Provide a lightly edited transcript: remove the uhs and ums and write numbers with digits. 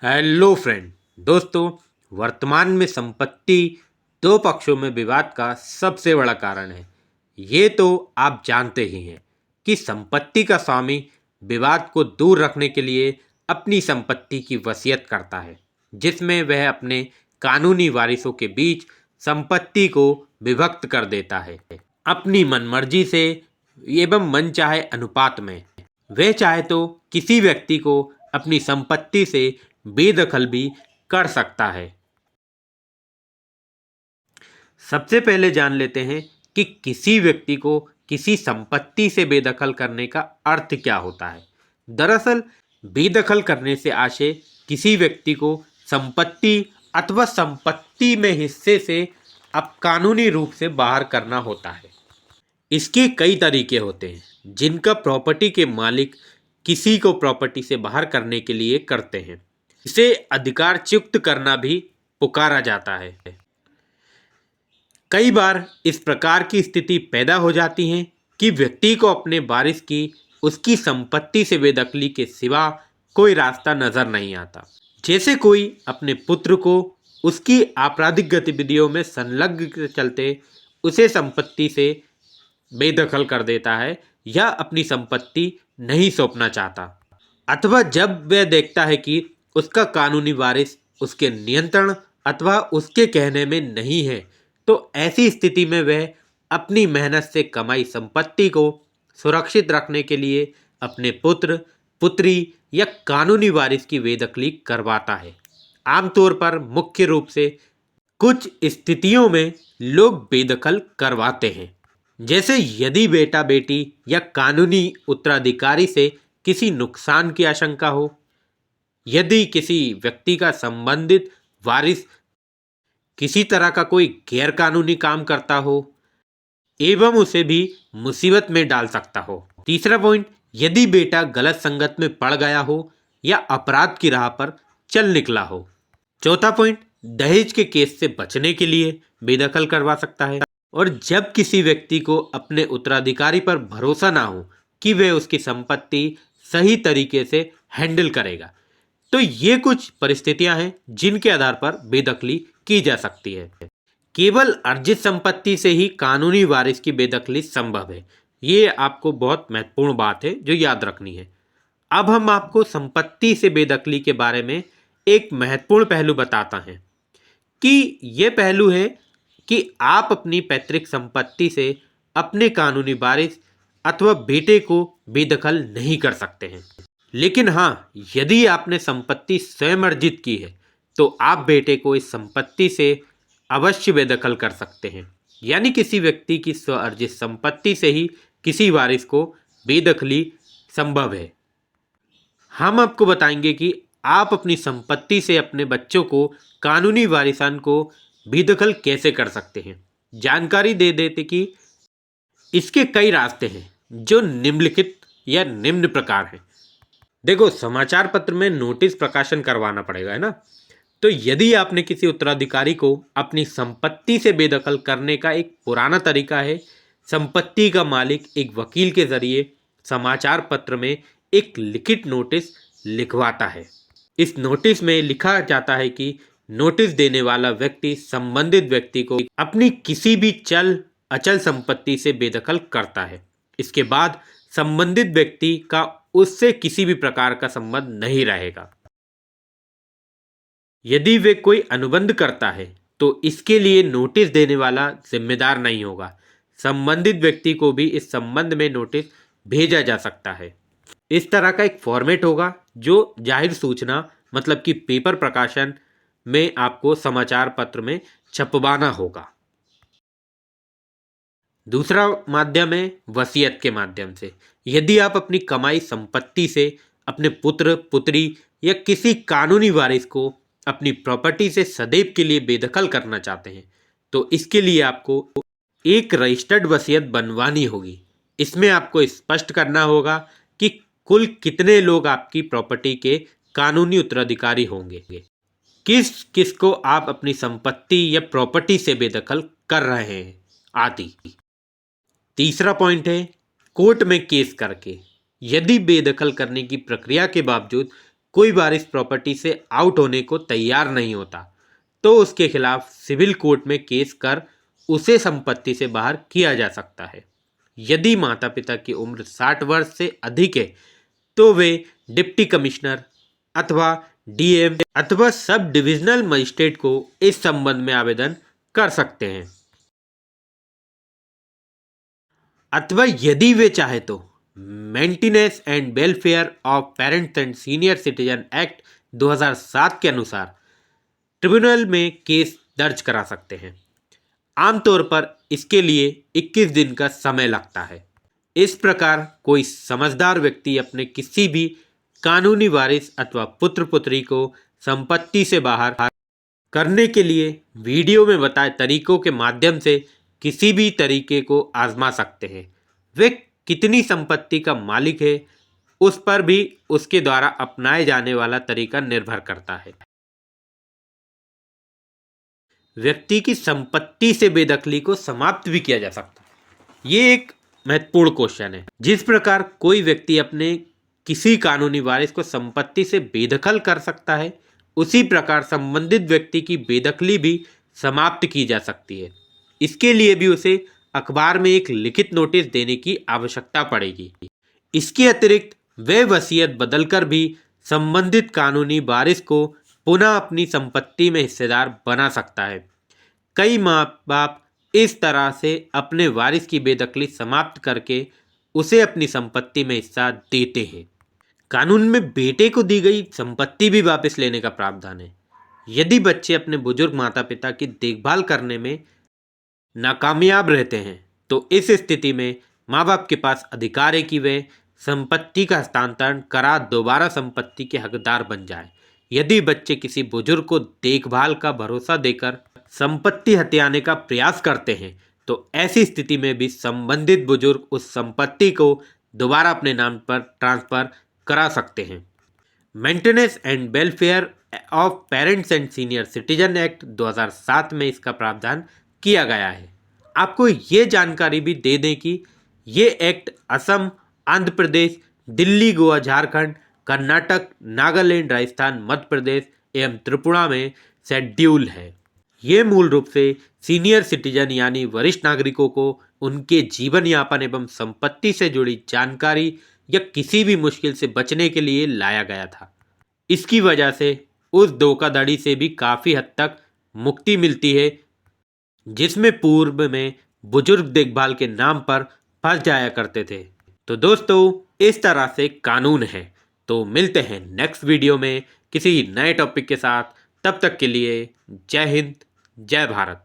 Hello friend. दोस्तों, वर्तमान में संपत्ति दो पक्षों में विवाद का सबसे बड़ा कारण है। ये तो आप जानते ही हैं कि संपत्ति का स्वामी विवाद को दूर रखने के लिए अपनी संपत्ति की वसीयत करता है, जिसमें वह अपने कानूनी वारिसों के बीच संपत्ति को विभक्त कर देता है अपनी मनमर्जी से एवं मनचाहे अनुपात में। वह चाहे तो किसी व्यक्ति को अपनी संपत्ति से बेदखल भी कर सकता है। सबसे पहले जान लेते हैं कि किसी व्यक्ति को किसी संपत्ति से बेदखल करने का अर्थ क्या होता है। दरअसल बेदखल करने से आशय किसी व्यक्ति को संपत्ति अथवा संपत्ति में हिस्से से अब कानूनी रूप से बाहर करना होता है। इसके कई तरीके होते हैं जिनका प्रॉपर्टी के मालिक किसी को प्रॉपर्टी से बाहर करने के लिए करते हैं। इसे अधिकारच्युत करना भी पुकारा जाता है। कई बार इस प्रकार की स्थिति पैदा हो जाती है कि व्यक्ति को अपने वारिस की उसकी संपत्ति से बेदखली के सिवा कोई रास्ता नजर नहीं आता। जैसे कोई अपने पुत्र को उसकी आपराधिक गतिविधियों में संलग्न के चलते उसे संपत्ति से बेदखल कर देता है या अपनी संपत्ति नहीं सौंपना चाहता, अथवा जब वह देखता है कि उसका कानूनी वारिस उसके नियंत्रण अथवा उसके कहने में नहीं है, तो ऐसी स्थिति में वह अपनी मेहनत से कमाई संपत्ति को सुरक्षित रखने के लिए अपने पुत्र पुत्री या कानूनी वारिस की बेदखली करवाता है। आमतौर पर मुख्य रूप से कुछ स्थितियों में लोग बेदखल करवाते हैं, जैसे यदि बेटा बेटी या कानूनी उत्तराधिकारी से किसी नुकसान की आशंका हो, यदि किसी व्यक्ति का संबंधित वारिस किसी तरह का कोई गैरकानूनी काम करता हो एवं उसे भी मुसीबत में डाल सकता हो। तीसरा पॉइंट, यदि बेटा गलत संगत में पड़ गया हो या अपराध की राह पर चल निकला हो। चौथा पॉइंट, दहेज के केस से बचने के लिए बेदखल करवा सकता है। और जब किसी व्यक्ति को अपने उत्तराधिकारी पर भरोसा ना हो कि वह उसकी संपत्ति सही तरीके से हैंडल करेगा, तो ये कुछ परिस्थितियां हैं जिनके आधार पर बेदखली की जा सकती है। केवल अर्जित संपत्ति से ही कानूनी वारिस की बेदखली संभव है। ये आपको बहुत महत्वपूर्ण बात है जो याद रखनी है। अब हम आपको संपत्ति से बेदखली के बारे में एक महत्वपूर्ण पहलू बताता हैं कि यह पहलू है कि आप अपनी पैतृक संपत्ति से अपने कानूनी वारिस अथवा बेटे को बेदखल नहीं कर सकते हैं। लेकिन हाँ, यदि आपने संपत्ति स्वयं अर्जित की है तो आप बेटे को इस संपत्ति से अवश्य बेदखल कर सकते हैं। यानी किसी व्यक्ति की स्व अर्जित संपत्ति से ही किसी वारिस को बेदखली संभव है। हम आपको बताएंगे कि आप अपनी संपत्ति से अपने बच्चों को कानूनी वारिसान को बेदखल कैसे कर सकते हैं। जानकारी दे देते कि इसके कई रास्ते हैं जो निम्नलिखित या निम्न प्रकार हैं। देखो, समाचार पत्र में नोटिस प्रकाशन करवाना पड़ेगा, है ना। तो यदि आपने किसी उत्तराधिकारी को अपनी संपत्ति से बेदखल करने का एक पुराना तरीका है, संपत्ति का मालिक एक वकील के जरिए समाचार पत्र में एक लिखित नोटिस लिखवाता है। इस नोटिस में लिखा जाता है कि नोटिस देने वाला व्यक्ति संबंधित व्यक्ति को अपनी किसी भी चल अचल संपत्ति से बेदखल करता है। इसके बाद संबंधित व्यक्ति का उससे किसी भी प्रकार का संबंध नहीं रहेगा। यदि वे कोई अनुबंध करता है तो इसके लिए नोटिस देने वाला जिम्मेदार नहीं होगा। संबंधित व्यक्ति को भी इस संबंध में नोटिस भेजा जा सकता है। इस तरह का एक फॉर्मेट होगा जो जाहिर सूचना मतलब कि पेपर प्रकाशन में आपको समाचार पत्र में छपवाना होगा। दूसरा माध्यम है वसीयत के माध्यम से। यदि आप अपनी कमाई संपत्ति से अपने पुत्र पुत्री या किसी कानूनी वारिस को अपनी प्रॉपर्टी से सदैव के लिए बेदखल करना चाहते हैं, तो इसके लिए आपको एक रजिस्टर्ड वसीयत बनवानी होगी। इसमें आपको स्पष्ट करना होगा कि कुल कितने लोग आपकी प्रॉपर्टी के कानूनी उत्तराधिकारी होंगे, किस किस को आप अपनी संपत्ति या प्रॉपर्टी से बेदखल कर रहे हैं आदि। तीसरा पॉइंट है कोर्ट में केस करके। यदि बेदखल करने की प्रक्रिया के बावजूद कोई वारिस प्रॉपर्टी से आउट होने को तैयार नहीं होता तो उसके खिलाफ सिविल कोर्ट में केस कर उसे संपत्ति से बाहर किया जा सकता है। यदि माता पिता की उम्र 60 वर्ष से अधिक है तो वे डिप्टी कमिश्नर अथवा डीएम अथवा सब डिविजनल मजिस्ट्रेट को इस संबंध में आवेदन कर सकते हैं, अथवा यदि वे चाहे तो maintenance and welfare of parents and senior citizen act 2007 के अनुसार ट्रिब्यूनल में केस दर्ज करा सकते हैं। आमतौर पर इसके लिए 21 दिन का समय लगता है। इस प्रकार कोई समझदार व्यक्ति अपने किसी भी कानूनी वारिस अथवा पुत्र पुत्री को संपत्ति से बाहर करने के लिए वीडियो में बताए तरीकों के माध्यम से किसी भी तरीके को आजमा सकते हैं। वे कितनी संपत्ति का मालिक है उस पर भी उसके द्वारा अपनाए जाने वाला तरीका निर्भर करता है। व्यक्ति की संपत्ति से बेदखली को समाप्त भी किया जा सकता है। ये एक महत्वपूर्ण क्वेश्चन है। जिस प्रकार कोई व्यक्ति अपने किसी कानूनी वारिस को संपत्ति से बेदखल कर सकता है, उसी प्रकार संबंधित व्यक्ति की बेदखली भी समाप्त की जा सकती है। इसके लिए भी उसे अखबार में एक लिखित नोटिस देने की आवश्यकता पड़ेगी। इसके अतिरिक्त वह वसीयत बदलकर भी संबंधित कानूनी वारिस को पुनः अपनी संपत्ति में हिस्सेदार बना सकता है। कई माँ बाप इस तरह से अपने वारिस की बेदखली समाप्त करके उसे अपनी संपत्ति में हिस्सा देते हैं। कानून में बेटे को दी गई संपत्ति भी वापस लेने का प्रावधान है। यदि बच्चे अपने बुजुर्ग माता पिता की देखभाल करने में नाकामयाब रहते हैं तो इस स्थिति में माँ बाप के पास अधिकार है कि वे संपत्ति का हस्तांतरण करा दोबारा संपत्ति के हकदार बन जाए। यदि बच्चे किसी बुजुर्ग को देखभाल का भरोसा देकर संपत्ति हथियाने का प्रयास करते हैं तो ऐसी स्थिति में भी संबंधित बुजुर्ग उस संपत्ति को दोबारा अपने नाम पर ट्रांसफर करा सकते हैं। Maintenance and welfare of parents and senior citizen act 2007 में इसका प्रावधान किया गया है। आपको ये जानकारी भी दे दें कि ये एक्ट असम, आंध्र प्रदेश, दिल्ली, गोवा, झारखंड, कर्नाटक, नागालैंड, राजस्थान, मध्य प्रदेश एवं त्रिपुरा में शेड्यूल है। ये मूल रूप से सीनियर सिटीजन यानी वरिष्ठ नागरिकों को उनके जीवन यापन एवं संपत्ति से जुड़ी जानकारी या किसी भी मुश्किल से बचने के लिए लाया गया था। इसकी वजह से उस धोखाधड़ी से भी काफ़ी हद तक मुक्ति मिलती है जिसमें पूर्व में बुजुर्ग देखभाल के नाम पर फंस जाया करते थे। तो दोस्तों, इस तरह से कानून है। तो मिलते हैं नेक्स्ट वीडियो में किसी नए टॉपिक के साथ। तब तक के लिए जय हिंद, जय भारत।